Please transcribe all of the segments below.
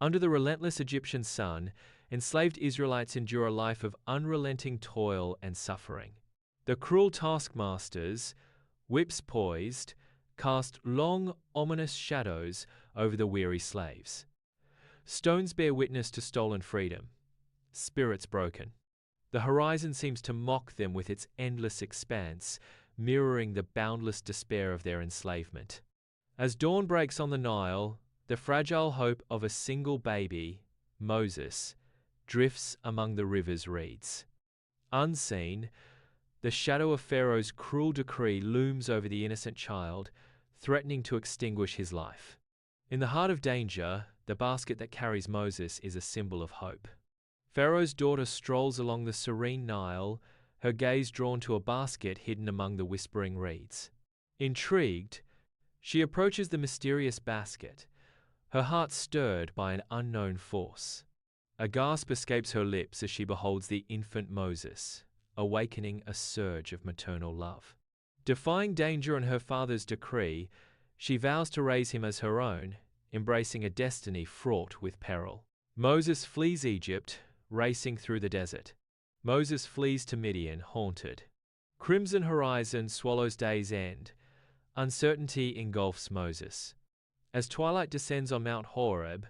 Under the relentless Egyptian sun, enslaved Israelites endure a life of unrelenting toil and suffering. The cruel taskmasters, whips poised, cast long, ominous shadows over the weary slaves. Stones bear witness to stolen freedom, spirits broken. The horizon seems to mock them with its endless expanse, mirroring the boundless despair of their enslavement. As dawn breaks on the Nile, the fragile hope of a single baby, Moses, drifts among the river's reeds. Unseen, the shadow of Pharaoh's cruel decree looms over the innocent child, threatening to extinguish his life. In the heart of danger, the basket that carries Moses is a symbol of hope. Pharaoh's daughter strolls along the serene Nile, her gaze drawn to a basket hidden among the whispering reeds. Intrigued, she approaches the mysterious basket, her heart stirred by an unknown force. A gasp escapes her lips as she beholds the infant Moses, awakening a surge of maternal love. Defying danger and her father's decree, she vows to raise him as her own, embracing a destiny fraught with peril. Moses flees Egypt, racing through the desert. Moses flees to Midian, haunted. Crimson horizon swallows day's end. Uncertainty engulfs Moses. As twilight descends on Mount Horeb,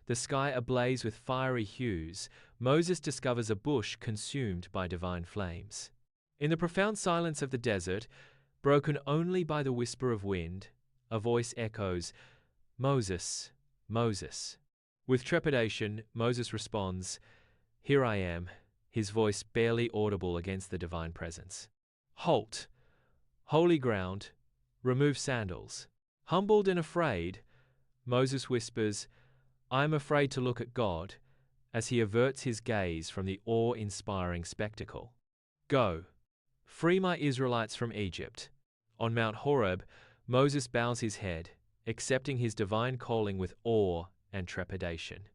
the sky ablaze with fiery hues, Moses discovers a bush consumed by divine flames. In the profound silence of the desert, broken only by the whisper of wind, a voice echoes, "Moses, Moses." With trepidation, Moses responds, "Here I am," his voice barely audible against the divine presence. "Halt! Holy ground, remove sandals." Humbled and afraid, Moses whispers, "I am afraid to look at God," as he averts his gaze from the awe-inspiring spectacle. "Go, free my Israelites from Egypt." On Mount Horeb, Moses bows his head, accepting his divine calling with awe and trepidation.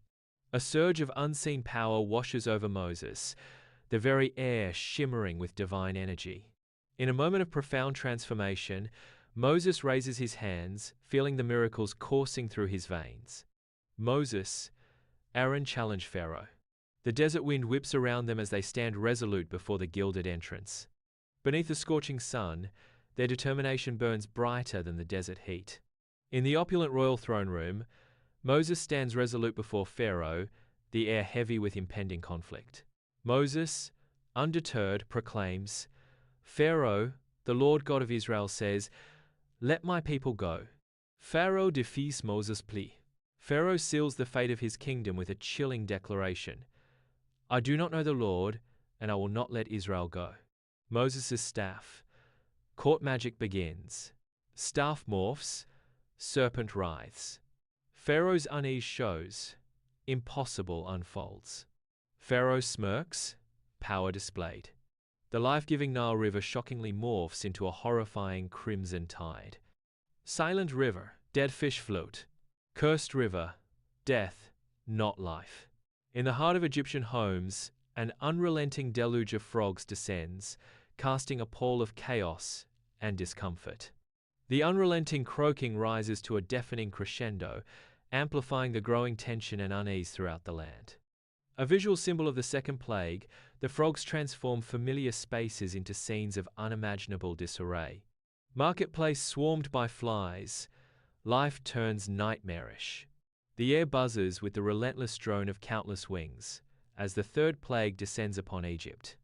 A surge of unseen power washes over Moses, the very air shimmering with divine energy. In a moment of profound transformation, Moses raises his hands, feeling the miracles coursing through his veins. Moses, Aaron challenge Pharaoh. The desert wind whips around them as they stand resolute before the gilded entrance. Beneath the scorching sun, their determination burns brighter than the desert heat. In the opulent royal throne room, Moses stands resolute before Pharaoh, the air heavy with impending conflict. Moses, undeterred, proclaims, "Pharaoh, the Lord God of Israel says, 'Let my people go.'" Pharaoh defies Moses' plea. Pharaoh seals the fate of his kingdom with a chilling declaration, "I do not know the Lord, and I will not let Israel go." Moses' staff. Court magic begins. Staff morphs, serpent writhes. Pharaoh's unease shows. Impossible unfolds. Pharaoh smirks, power displayed. The life-giving Nile River shockingly morphs into a horrifying crimson tide. Silent river, dead fish float. Cursed river, death, not life. In the heart of Egyptian homes, an unrelenting deluge of frogs descends, casting a pall of chaos and discomfort. The unrelenting croaking rises to a deafening crescendo, amplifying the growing tension and unease throughout the land. A visual symbol of the second plague, the frogs transform familiar spaces into scenes of unimaginable disarray. Marketplace swarmed by flies, life turns nightmarish. The air buzzes with the relentless drone of countless wings, as the third plague descends upon Egypt.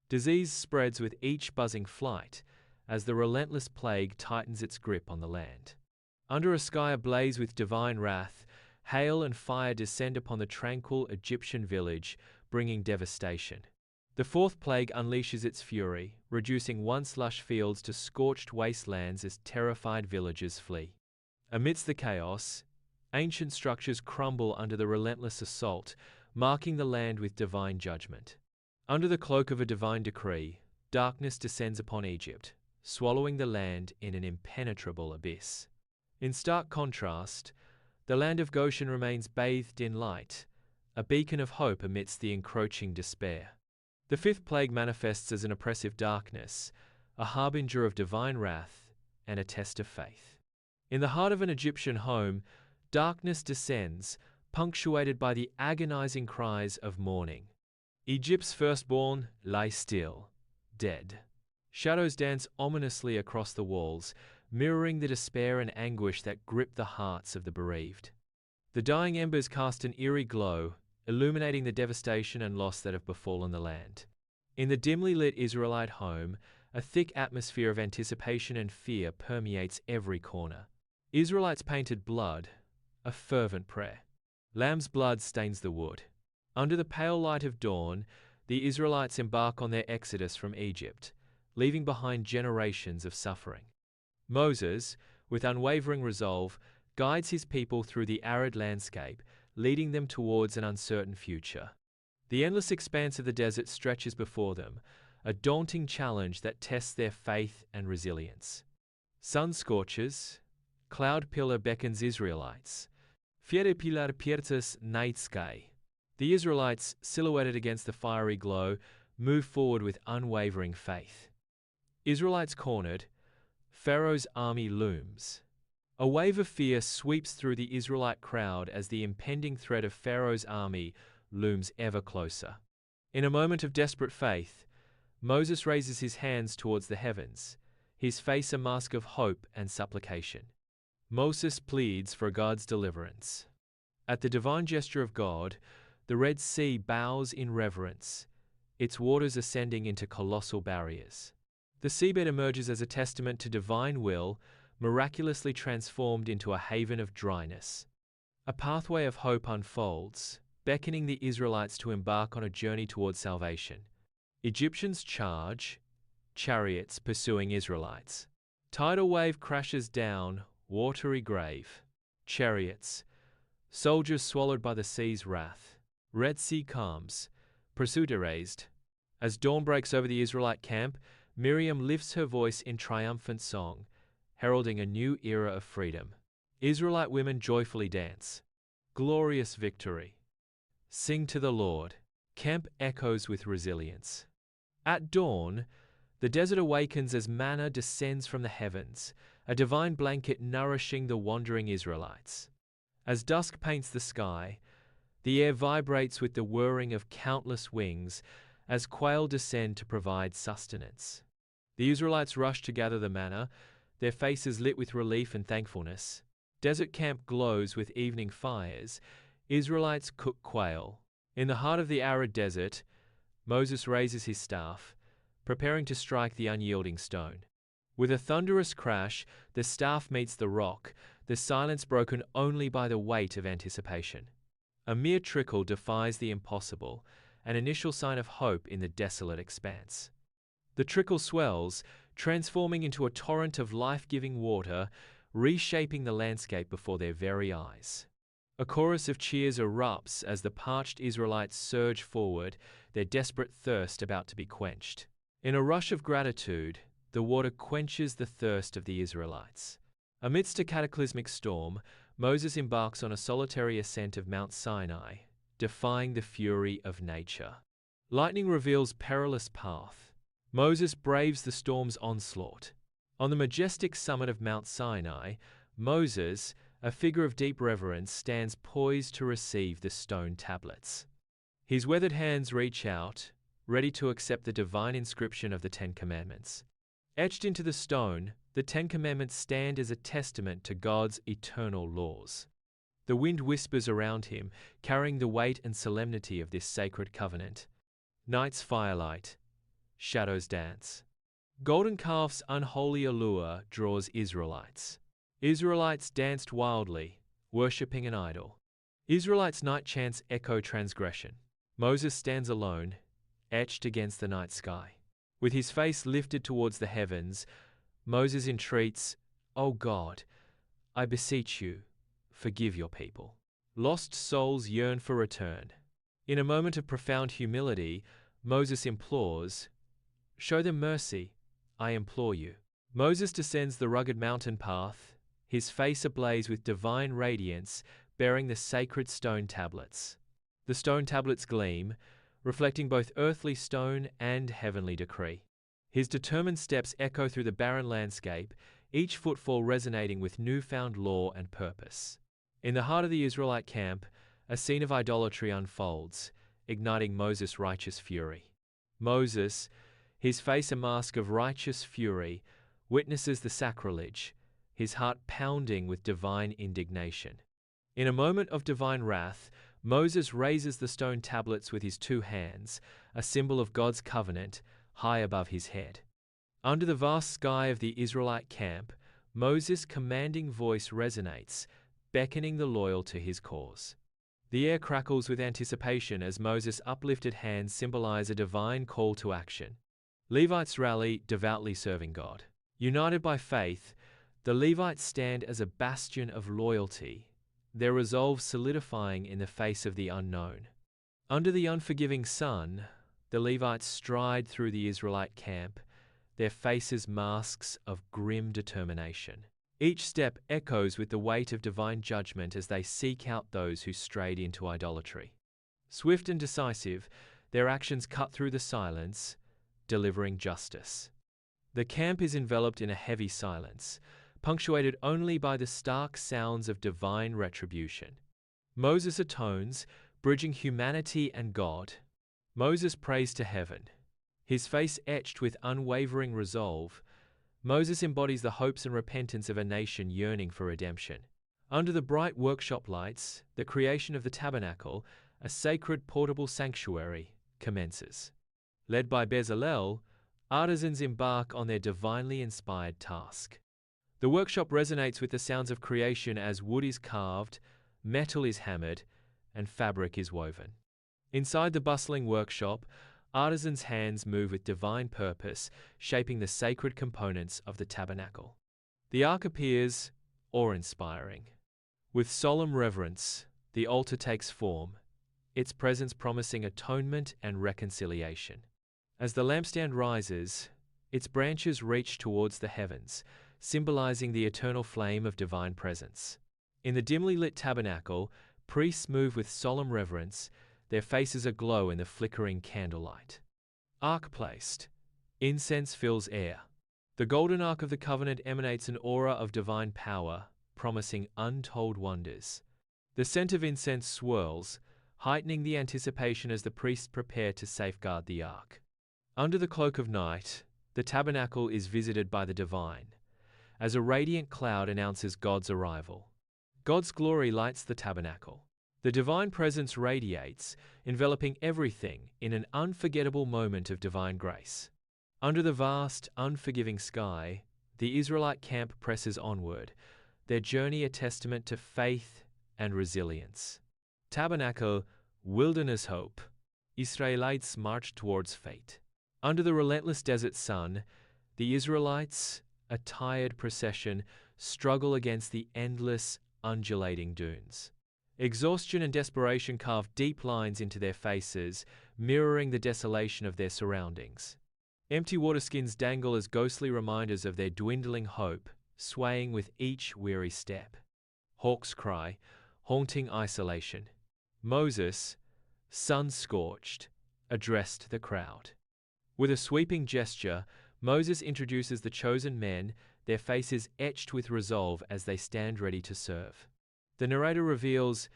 Disease spreads with each buzzing flight, as the relentless plague tightens its grip on the land. Under a sky ablaze with divine wrath, hail and fire descend upon the tranquil Egyptian village, bringing devastation. The fourth plague unleashes its fury, reducing once lush fields to scorched wastelands as terrified villagers flee. Amidst the chaos, ancient structures crumble under the relentless assault, marking the land with divine judgment. Under the cloak of a divine decree, darkness descends upon Egypt, swallowing the land in an impenetrable abyss. In stark contrast, the land of Goshen remains bathed in light, a beacon of hope amidst the encroaching despair. The fifth plague manifests as an oppressive darkness, a harbinger of divine wrath and a test of faith. In the heart of an Egyptian home, darkness descends, punctuated by the agonizing cries of mourning. Egypt's firstborn lie still, dead. Shadows dance ominously across the walls, mirroring the despair and anguish that grip the hearts of the bereaved. The dying embers cast an eerie glow, illuminating the devastation and loss that have befallen the land. In the dimly lit Israelite home, a thick atmosphere of anticipation and fear permeates every corner. Israelites painted blood, a fervent prayer. Lamb's blood stains the wood. Under the pale light of dawn, the Israelites embark on their exodus from Egypt, leaving behind generations of suffering. Moses, with unwavering resolve, guides his people through the arid landscape, leading them towards an uncertain future. The endless expanse of the desert stretches before them, a daunting challenge that tests their faith and resilience. Sun scorches, cloud pillar beckons Israelites. Fiere pilar pierces night sky. The Israelites, silhouetted against the fiery glow, move forward with unwavering faith. Israelites cornered, Pharaoh's army looms. A wave of fear sweeps through the Israelite crowd as the impending threat of Pharaoh's army looms ever closer. In a moment of desperate faith, Moses raises his hands towards the heavens, his face a mask of hope and supplication. Moses pleads for God's deliverance. At the divine gesture of God, the Red Sea bows in reverence, its waters ascending into colossal barriers. The seabed emerges as a testament to divine will, miraculously transformed into a haven of dryness. A pathway of hope unfolds, beckoning the Israelites to embark on a journey towards salvation. Egyptians charge, chariots pursuing Israelites. Tidal wave crashes down, watery grave. Chariots, soldiers swallowed by the sea's wrath. Red Sea calms, pursuit erased. As dawn breaks over the Israelite camp, Miriam lifts her voice in triumphant song, heralding a new era of freedom. Israelite women joyfully dance. Glorious victory. Sing to the Lord. Camp echoes with resilience. At dawn, the desert awakens as manna descends from the heavens, a divine blanket nourishing the wandering Israelites. As dusk paints the sky, the air vibrates with the whirring of countless wings as quail descend to provide sustenance. The Israelites rush to gather the manna, their faces lit with relief and thankfulness. Desert camp glows with evening fires. Israelites cook quail. In the heart of the arid desert, Moses raises his staff, preparing to strike the unyielding stone. With a thunderous crash, the staff meets the rock, the silence broken only by the weight of anticipation. A mere trickle defies the impossible, an initial sign of hope in the desolate expanse. The trickle swells, transforming into a torrent of life-giving water, reshaping the landscape before their very eyes. A chorus of cheers erupts as the parched Israelites surge forward, their desperate thirst about to be quenched. In a rush of gratitude, the water quenches the thirst of the Israelites. Amidst a cataclysmic storm, Moses embarks on a solitary ascent of Mount Sinai, defying the fury of nature. Lightning reveals perilous path. Moses braves the storm's onslaught. On the majestic summit of Mount Sinai, Moses, a figure of deep reverence, stands poised to receive the stone tablets. His weathered hands reach out, ready to accept the divine inscription of the Ten Commandments. Etched into the stone, the Ten Commandments stand as a testament to God's eternal laws. The wind whispers around him, carrying the weight and solemnity of this sacred covenant. Night's firelight, shadows dance. Golden calf's unholy allure draws Israelites. Israelites danced wildly, worshipping an idol. Israelites' night chants echo transgression. Moses stands alone, etched against the night sky. With his face lifted towards the heavens, Moses entreats, "O God, I beseech you, forgive your people." Lost souls yearn for return. In a moment of profound humility, Moses implores, "Show them mercy, I implore you." Moses descends the rugged mountain path, his face ablaze with divine radiance, bearing the sacred stone tablets. The stone tablets gleam, reflecting both earthly stone and heavenly decree. His determined steps echo through the barren landscape, each footfall resonating with newfound law and purpose. In the heart of the Israelite camp, a scene of idolatry unfolds, igniting Moses' righteous fury. Moses, his face a mask of righteous fury, witnesses the sacrilege, his heart pounding with divine indignation. In a moment of divine wrath, Moses raises the stone tablets with his two hands, a symbol of God's covenant, high above his head. Under the vast sky of the Israelite camp, Moses' commanding voice resonates, beckoning the loyal to his cause. The air crackles with anticipation as Moses' uplifted hands symbolize a divine call to action. Levites rally, devoutly serving God. United by faith, the Levites stand as a bastion of loyalty, their resolve solidifying in the face of the unknown. Under the unforgiving sun, the Levites stride through the Israelite camp, their faces masks of grim determination. Each step echoes with the weight of divine judgment as they seek out those who strayed into idolatry. Swift and decisive, their actions cut through the silence, delivering justice. The camp is enveloped in a heavy silence, punctuated only by the stark sounds of divine retribution. Moses atones, bridging humanity and God. Moses prays to heaven. His face etched with unwavering resolve, Moses embodies the hopes and repentance of a nation yearning for redemption. Under the bright workshop lights, the creation of the tabernacle, a sacred portable sanctuary, commences. Led by Bezalel, artisans embark on their divinely inspired task. The workshop resonates with the sounds of creation as wood is carved, metal is hammered, and fabric is woven. Inside the bustling workshop, artisans' hands move with divine purpose, shaping the sacred components of the tabernacle. The ark appears awe-inspiring. With solemn reverence, the altar takes form, its presence promising atonement and reconciliation. As the lampstand rises, its branches reach towards the heavens, symbolizing the eternal flame of divine presence. In the dimly lit tabernacle, priests move with solemn reverence, their faces aglow in the flickering candlelight. Ark placed. Incense fills air. The golden ark of the covenant emanates an aura of divine power, promising untold wonders. The scent of incense swirls, heightening the anticipation as the priests prepare to safeguard the ark. Under the cloak of night, the tabernacle is visited by the divine, as a radiant cloud announces God's arrival. God's glory lights the tabernacle. The divine presence radiates, enveloping everything in an unforgettable moment of divine grace. Under the vast, unforgiving sky, the Israelite camp presses onward, their journey a testament to faith and resilience. Tabernacle, wilderness hope. Israelites march towards fate. Under the relentless desert sun, the Israelites, a tired procession, struggle against the endless, undulating dunes. Exhaustion and desperation carve deep lines into their faces, mirroring the desolation of their surroundings. Empty waterskins dangle as ghostly reminders of their dwindling hope, swaying with each weary step. Hawks cry, haunting isolation. Moses, sun-scorched, addressed the crowd. With a sweeping gesture, Moses introduces the chosen men, their faces etched with resolve as they stand ready to serve. The narrator reveals,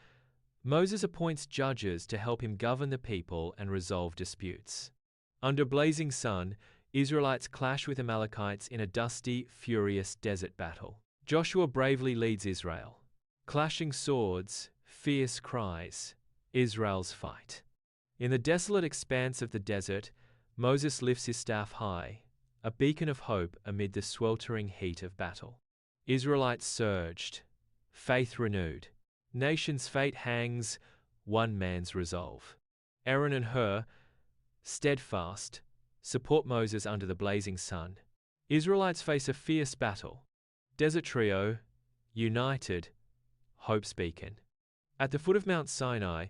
Moses appoints judges to help him govern the people and resolve disputes. Under blazing sun, Israelites clash with Amalekites in a dusty, furious desert battle. Joshua bravely leads Israel. Clashing swords, fierce cries, Israel's fight. In the desolate expanse of the desert, Moses lifts his staff high, a beacon of hope amid the sweltering heat of battle. Israelites surged, faith renewed. Nation's fate hangs, one man's resolve. Aaron and Hur, steadfast, support Moses under the blazing sun. Israelites face a fierce battle. Desert trio, united, hope's beacon. At the foot of Mount Sinai,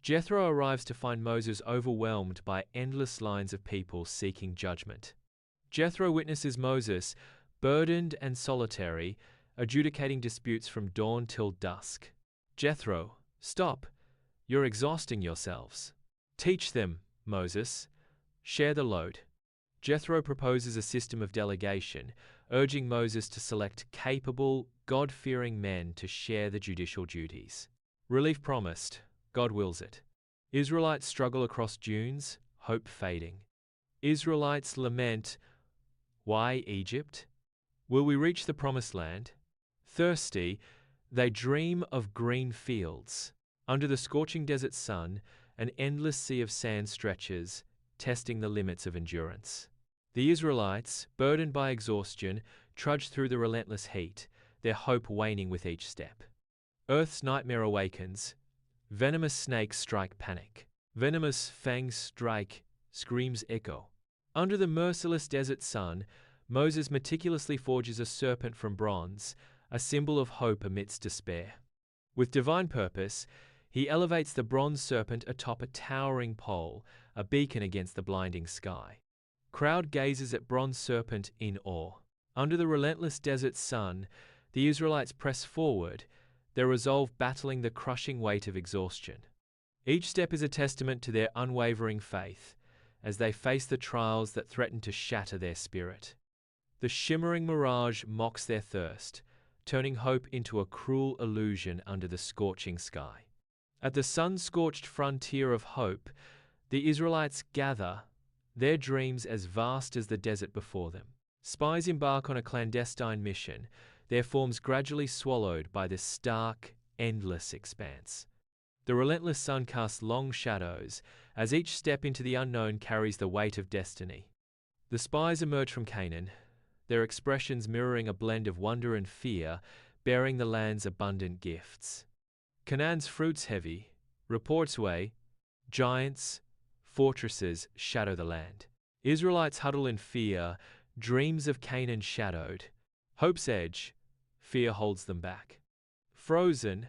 Jethro arrives to find Moses overwhelmed by endless lines of people seeking judgment. Jethro witnesses Moses, burdened and solitary, adjudicating disputes from dawn till dusk. Jethro, stop! You're exhausting yourselves. Teach them, Moses. Share the load. Jethro proposes a system of delegation, urging Moses to select capable, God-fearing men to share the judicial duties. Relief promised. God wills it. Israelites struggle across dunes, hope fading. Israelites lament, "Why Egypt? Will we reach the promised land?" Thirsty, they dream of green fields. Under the scorching desert sun, an endless sea of sand stretches, testing the limits of endurance. The Israelites, burdened by exhaustion, trudge through the relentless heat, their hope waning with each step. Earth's nightmare awakens. Venomous snakes strike panic. Venomous fangs strike, screams echo. Under the merciless desert sun, Moses meticulously forges a serpent from bronze, a symbol of hope amidst despair. With divine purpose, he elevates the bronze serpent atop a towering pole, a beacon against the blinding sky. Crowd gazes at bronze serpent in awe. Under the relentless desert sun, the Israelites press forward, their resolve battling the crushing weight of exhaustion. Each step is a testament to their unwavering faith, as they face the trials that threaten to shatter their spirit. The shimmering mirage mocks their thirst, turning hope into a cruel illusion under the scorching sky. At the sun-scorched frontier of hope, the Israelites gather, their dreams as vast as the desert before them. Spies embark on a clandestine mission, their forms gradually swallowed by the stark, endless expanse. The relentless sun casts long shadows, as each step into the unknown carries the weight of destiny. The spies emerge from Canaan, their expressions mirroring a blend of wonder and fear, bearing the land's abundant gifts. Canaan's fruits heavy, reports weigh, giants, fortresses shadow the land. Israelites huddle in fear, dreams of Canaan shadowed. Hope's edge, fear holds them back. Frozen,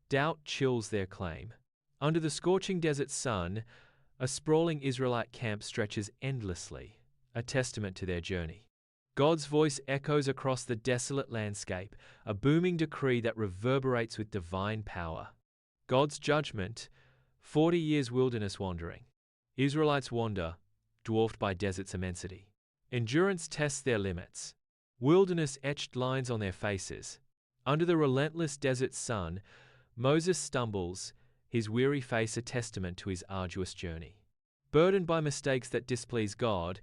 doubt chills their claim. Under the scorching desert sun, a sprawling Israelite camp stretches endlessly, a testament to their journey. God's voice echoes across the desolate landscape, a booming decree that reverberates with divine power. God's judgment, 40 years wilderness wandering. Israelites wander, dwarfed by desert's immensity. Endurance tests their limits. Wilderness etched lines on their faces. Under the relentless desert sun, Moses stumbles, his weary face a testament to his arduous journey. Burdened by mistakes that displease God,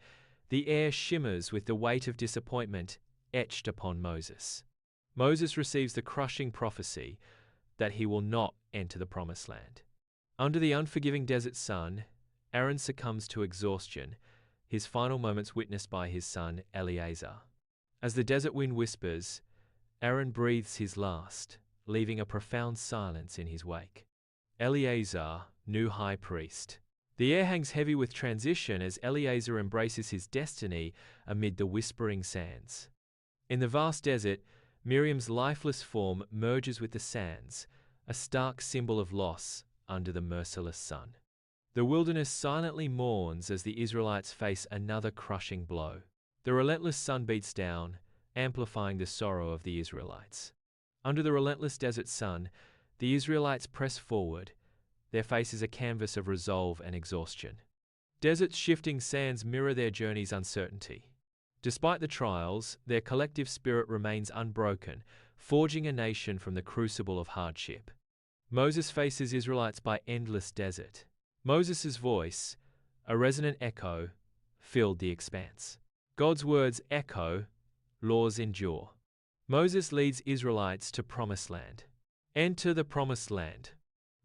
the air shimmers with the weight of disappointment etched upon Moses. Moses receives the crushing prophecy that he will not enter the promised land. Under the unforgiving desert sun, Aaron succumbs to exhaustion, his final moments witnessed by his son Eleazar. As the desert wind whispers, Aaron breathes his last, leaving a profound silence in his wake. Eleazar, new high priest. The air hangs heavy with transition as Eleazar embraces his destiny amid the whispering sands. In the vast desert, Miriam's lifeless form merges with the sands, a stark symbol of loss under the merciless sun. The wilderness silently mourns as the Israelites face another crushing blow. The relentless sun beats down, amplifying the sorrow of the Israelites. Under the relentless desert sun, the Israelites press forward, their faces a canvas of resolve and exhaustion. Desert's shifting sands mirror their journey's uncertainty. Despite the trials, their collective spirit remains unbroken, forging a nation from the crucible of hardship. Moses faces Israelites by endless desert. Moses' voice, a resonant echo, filled the expanse. God's words echo, laws endure. Moses leads Israelites to promised land. Enter the promised land.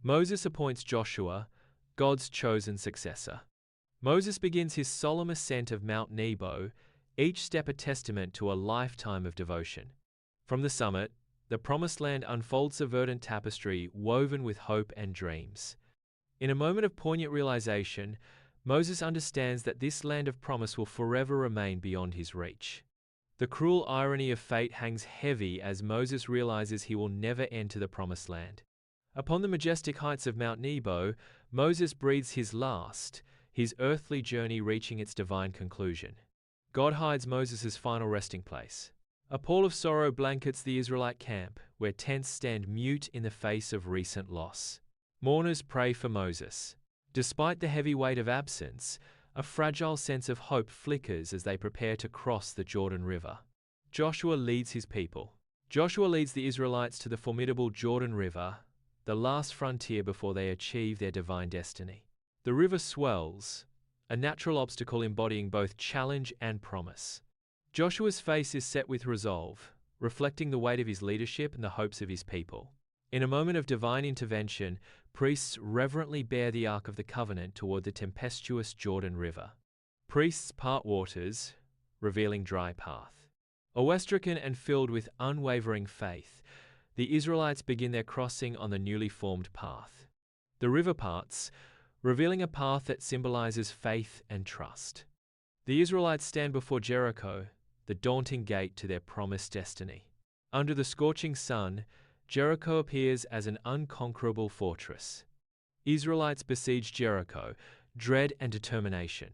Moses appoints Joshua, God's chosen successor. Moses begins his solemn ascent of Mount Nebo, each step a testament to a lifetime of devotion. From the summit, the promised land unfolds a verdant tapestry woven with hope and dreams. In a moment of poignant realization, Moses understands that this land of promise will forever remain beyond his reach. The cruel irony of fate hangs heavy as Moses realizes he will never enter the promised land. Upon the majestic heights of Mount Nebo, Moses breathes his last, his earthly journey reaching its divine conclusion. God hides Moses' final resting place. A pall of sorrow blankets the Israelite camp, where tents stand mute in the face of recent loss. Mourners pray for Moses. Despite the heavy weight of absence, a fragile sense of hope flickers as they prepare to cross the Jordan River. Joshua leads his people. Joshua leads the Israelites to the formidable Jordan River, the last frontier before they achieve their divine destiny. The river swells, a natural obstacle embodying both challenge and promise. Joshua's face is set with resolve, reflecting the weight of his leadership and the hopes of his people. In a moment of divine intervention, priests reverently bear the Ark of the Covenant toward the tempestuous Jordan River. Priests part waters, revealing dry path. Awestricken and filled with unwavering faith, the Israelites begin their crossing on the newly formed path. The river parts, revealing a path that symbolizes faith and trust. The Israelites stand before Jericho, the daunting gate to their promised destiny. Under the scorching sun, Jericho appears as an unconquerable fortress. Israelites besiege Jericho, dread and determination.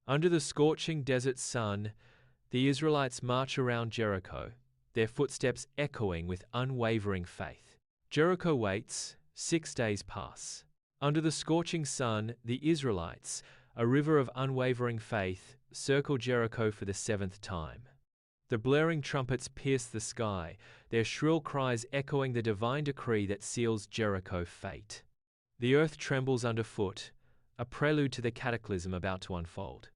Under the scorching desert sun, the Israelites march around Jericho, their footsteps echoing with unwavering faith. Jericho waits, 6 days pass. Under the scorching sun, the Israelites, a river of unwavering faith, circle Jericho for the 7th time. The blaring trumpets pierce the sky, their shrill cries echoing the divine decree that seals Jericho's fate. The earth trembles underfoot, a prelude to the cataclysm about to unfold.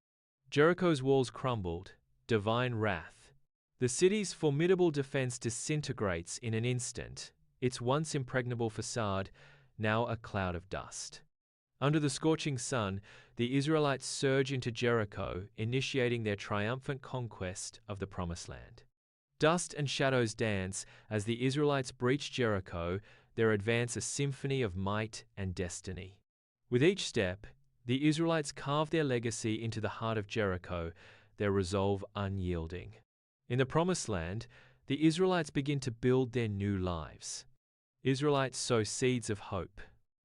Jericho's walls crumbled, divine wrath. The city's formidable defense disintegrates in an instant, its once impregnable facade now a cloud of dust. Under the scorching sun, the Israelites surge into Jericho, initiating their triumphant conquest of the Promised Land. Dust and shadows dance as the Israelites breach Jericho, their advance a symphony of might and destiny. With each step, the Israelites carve their legacy into the heart of Jericho, their resolve unyielding. In the Promised Land, the Israelites begin to build their new lives. Israelites sow seeds of hope.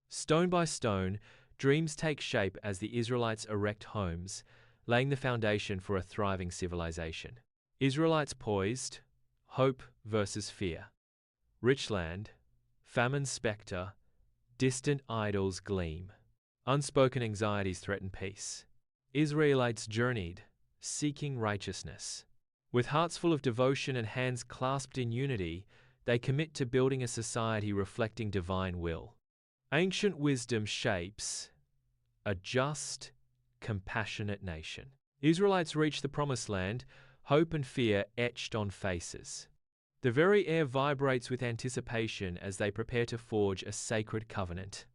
Stone by stone, dreams take shape as the Israelites erect homes, laying the foundation for a thriving civilization. Israelites poised, hope versus fear. Rich land, famine's specter, distant idols gleam. Unspoken anxieties threaten peace. Israelites journeyed, seeking righteousness. With hearts full of devotion and hands clasped in unity, they commit to building a society reflecting divine will. Ancient wisdom shapes a just, compassionate nation. Israelites reach the Promised Land, hope and fear etched on faces. The very air vibrates with anticipation as they prepare to forge a sacred covenant.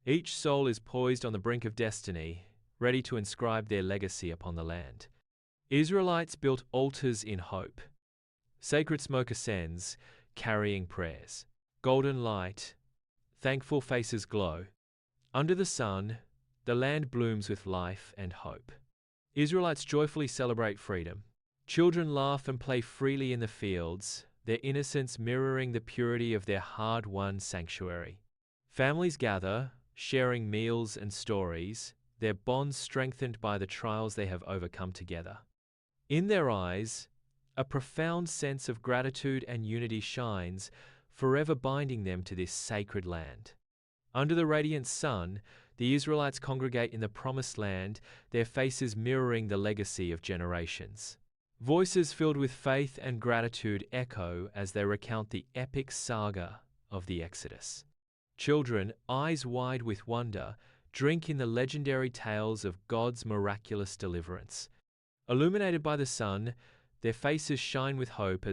Each soul is poised on the brink of destiny, ready to inscribe their legacy upon the land. Israelites built altars in hope. Sacred smoke ascends, carrying prayers. Golden light, thankful faces glow. Under the sun, the land blooms with life and hope. Israelites joyfully celebrate freedom. Children laugh and play freely in the fields, their innocence mirroring the purity of their hard-won sanctuary. Families gather, sharing meals and stories, their bonds strengthened by the trials they have overcome together. In their eyes, a profound sense of gratitude and unity shines, forever binding them to this sacred land. Under the radiant sun, the Israelites congregate in the Promised Land, their faces mirroring the legacy of generations. Voices filled with faith and gratitude echo as they recount the epic saga of the Exodus. Children, eyes wide with wonder, drink in the legendary tales of God's miraculous deliverance. Illuminated by the sun, their faces shine with hope as